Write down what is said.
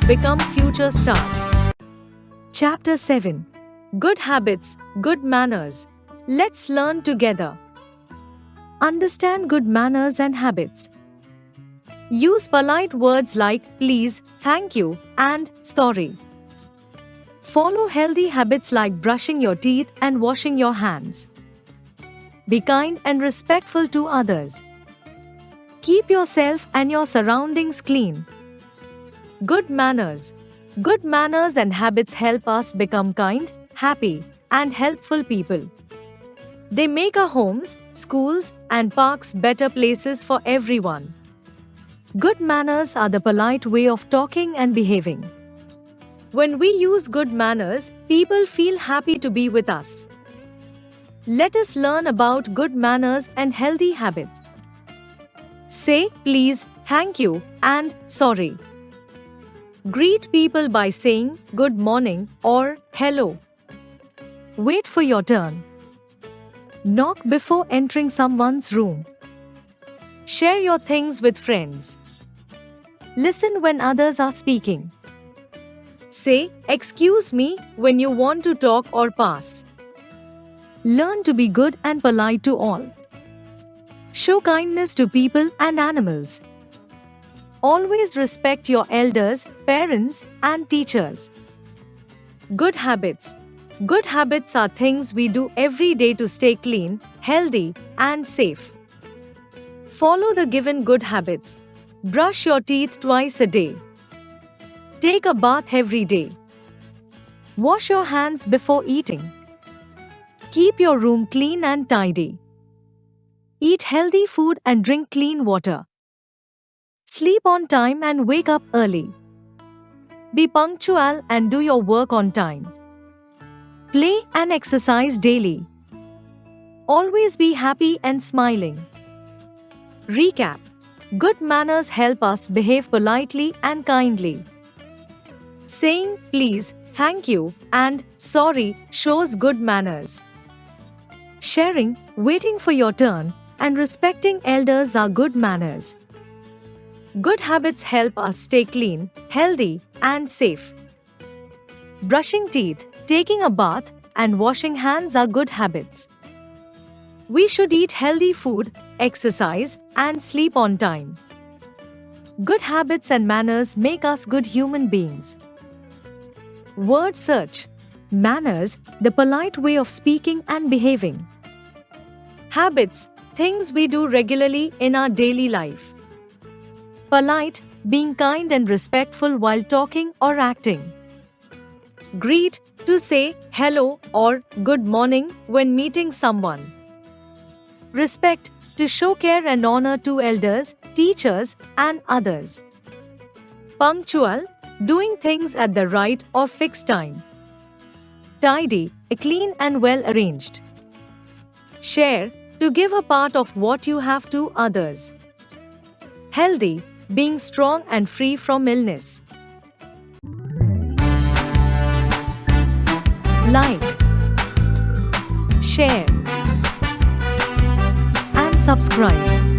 become future stars. Chapter 7. Good Habits, Good Manners. Let's learn together. Understand good manners and habits. Use polite words like please, thank you, and sorry. Follow healthy habits like brushing your teeth and washing your hands. Be kind and respectful to others. Keep yourself and your surroundings clean. Good manners. Good manners and habits help us become kind, happy, and helpful people. They make our homes, schools, and parks better places for everyone. Good manners are the polite way of talking and behaving. When we use good manners, people feel happy to be with us. Let us learn about good manners and healthy habits. Say please, thank you, and sorry. Greet people by saying good morning or hello. Wait for your turn. Knock before entering someone's room. Share your things with friends. Listen when others are speaking. Say, excuse me, when you want to talk or pass. Learn to be good and polite to all. Show kindness to people and animals. Always respect your elders, parents, and teachers. Good habits. Good habits are things we do every day to stay clean, healthy, and safe. Follow the given good habits. Brush your teeth twice a day. Take a bath every day. Wash your hands before eating. Keep your room clean and tidy. Eat healthy food and drink clean water. Sleep on time and wake up early. Be punctual and do your work on time. Play and exercise daily. Always be happy and smiling. Recap. Good manners help us behave politely and kindly. Saying please, thank you, and sorry shows good manners. Sharing, waiting for your turn, and respecting elders are good manners. Good habits help us stay clean, healthy, and safe. Brushing teeth, taking a bath, and washing hands are good habits. We should eat healthy food, exercise, and sleep on time. Good habits and manners make us good human beings. Word search. Manners, the polite way of speaking and behaving. Habits, things we do regularly in our daily life. Polite, being kind and respectful while talking or acting. Greet, to say hello or good morning when meeting someone. Respect, to show care and honor to elders, teachers, and others. Punctual, doing things at the right or fixed time. Tidy, clean and well arranged. Share, to give a part of what you have to others. Healthy, being strong and free from illness. Like, share, and subscribe.